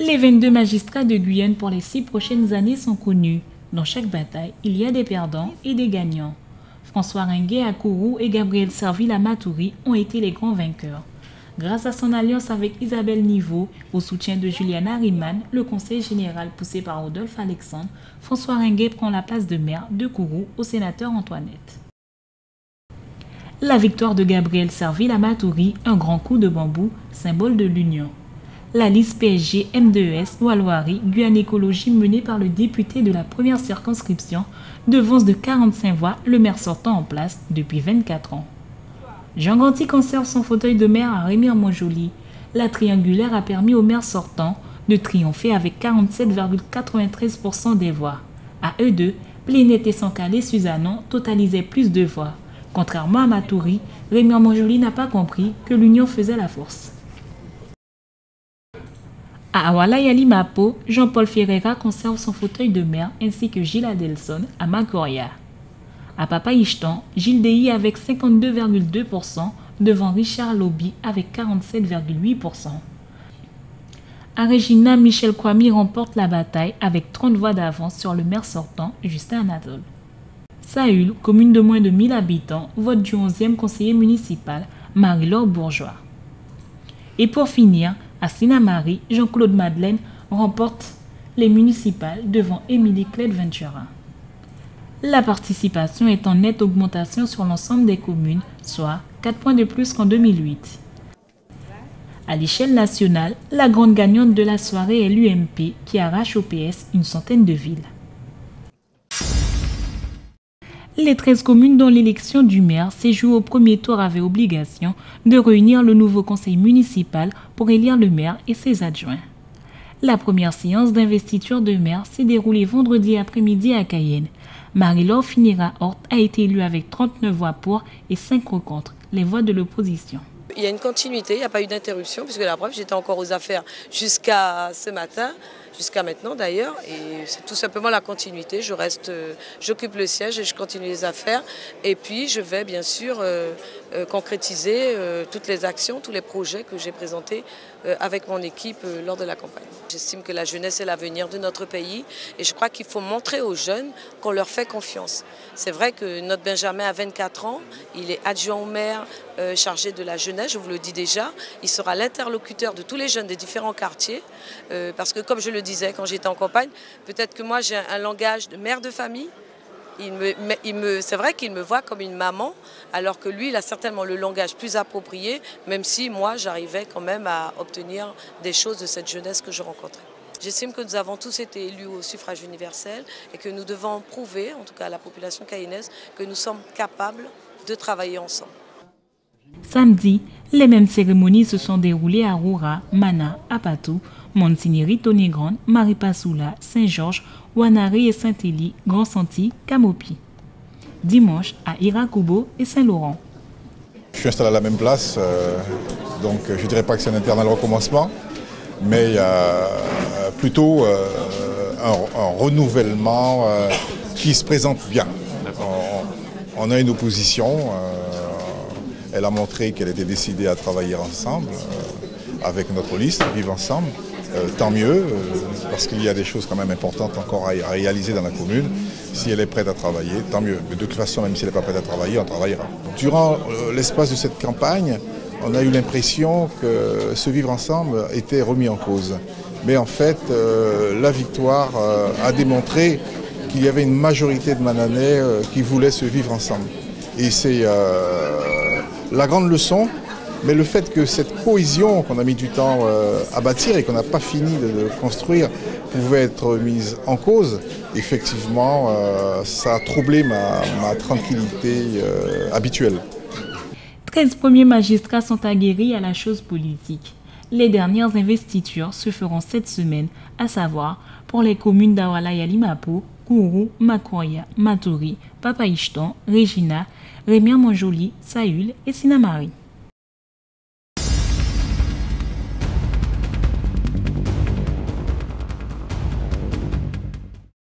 Les 22 magistrats de Guyane pour les 6 prochaines années sont connus. Dans chaque bataille, il y a des perdants et des gagnants. François Ringuet à Kourou et Gabriel Serville à Matoury ont été les grands vainqueurs. Grâce à son alliance avec Isabelle Niveau, au soutien de Juliana Riemann, le conseil général poussé par Rodolphe Alexandre, François Ringuet prend la place de maire de Kourou au sénateur Antoinette. La victoire de Gabriel Serville à Matoury, un grand coup de bambou, symbole de l'union. La liste PSG M2S Oualouari Guyane Écologie menée par le député de la première circonscription devance de 45 voix le maire sortant en place depuis 24 ans. Jean Ganty conserve son fauteuil de maire à Remire-Montjoly. La triangulaire a permis au maire sortant de triompher avec 47,93% des voix. À eux deux, Plénette et Sankale Suzanon totalisaient plus de voix. Contrairement à Matoury, Remire-Montjoly n'a pas compris que l'union faisait la force. À Awala Mapo, Jean-Paul Ferreira conserve son fauteuil de maire ainsi que Gilles Adelson à Makoria. À Papaïchton, Gilles Dehi avec 52,2% devant Richard Lobby avec 47,8%. À Regina, Michel Kwame remporte la bataille avec 30 voix d'avance sur le maire sortant, Justin Anatole. Saül, commune de moins de 1000 habitants, vote du 11e conseiller municipal, Marie-Laure Bourgeois. Et pour finir, à Sinamari, Jean-Claude Madeleine remporte les municipales devant Émilie Clède Ventura. La participation est en nette augmentation sur l'ensemble des communes, soit 4 points de plus qu'en 2008. À l'échelle nationale, la grande gagnante de la soirée est l'UMP qui arrache au PS une centaine de villes. Les 13 communes dont l'élection du maire s'est jouée au premier tour avaient obligation de réunir le nouveau conseil municipal pour élire le maire et ses adjoints. La première séance d'investiture de maire s'est déroulée vendredi après-midi à Cayenne. Marie-Laure Finira-Horte a été élue avec 39 voix pour et 5 contre, les voix de l'opposition. Il y a une continuité, il n'y a pas eu d'interruption, puisque la preuve, j'étais encore aux affaires jusqu'à ce matin, jusqu'à maintenant d'ailleurs, et c'est tout simplement la continuité. J'occupe le siège et je continue les affaires, et puis je vais bien sûr concrétiser toutes les actions, tous les projets que j'ai présentés avec mon équipe lors de la campagne. J'estime que la jeunesse est l'avenir de notre pays, et je crois qu'il faut montrer aux jeunes qu'on leur fait confiance. C'est vrai que notre Benjamin a 24 ans, il est adjoint au maire, chargé de la jeunesse, je vous le dis déjà. Il sera l'interlocuteur de tous les jeunes des différents quartiers, parce que comme je le disais quand j'étais en campagne, peut-être que moi j'ai un langage de mère de famille. C'est vrai qu'il me voit comme une maman, alors que lui, il a certainement le langage plus approprié, même si moi, j'arrivais quand même à obtenir des choses de cette jeunesse que je rencontrais. J'estime que nous avons tous été élus au suffrage universel et que nous devons prouver, en tout cas à la population cayennaise, que nous sommes capables de travailler ensemble. Samedi, les mêmes cérémonies se sont déroulées à Roura, Mana, Apatou, Montigny, Tony-Grande, Maripasoula, Saint-Georges, Ouanari et Saint-Élie, Grand-Santi, Camopi. Dimanche, à Irakubo et Saint-Laurent. Je suis installé à la même place, donc je ne dirais pas que c'est un éternel recommencement, mais il y a plutôt un renouvellement qui se présente bien. On a une opposition. Elle a montré qu'elle était décidée à travailler ensemble, avec notre liste, vivre ensemble. Tant mieux, parce qu'il y a des choses quand même importantes encore à réaliser dans la commune. Si elle est prête à travailler, tant mieux. Mais de toute façon, même si elle n'est pas prête à travailler, on travaillera. Durant l'espace de cette campagne, on a eu l'impression que ce vivre ensemble était remis en cause. Mais en fait, la victoire a démontré qu'il y avait une majorité de Mananais qui voulaient se vivre ensemble. Et c'est la grande leçon, mais le fait que cette cohésion qu'on a mis du temps à bâtir et qu'on n'a pas fini de construire pouvait être mise en cause, effectivement, ça a troublé ma tranquillité habituelle. 13 premiers magistrats sont aguerris à la chose politique. Les dernières investitures se feront cette semaine, à savoir pour les communes d'Awala Mapo, Kourou, Makoria, Matoury, Papaïchton, Regina, Remire-Montjoly, Saül et Sinamari.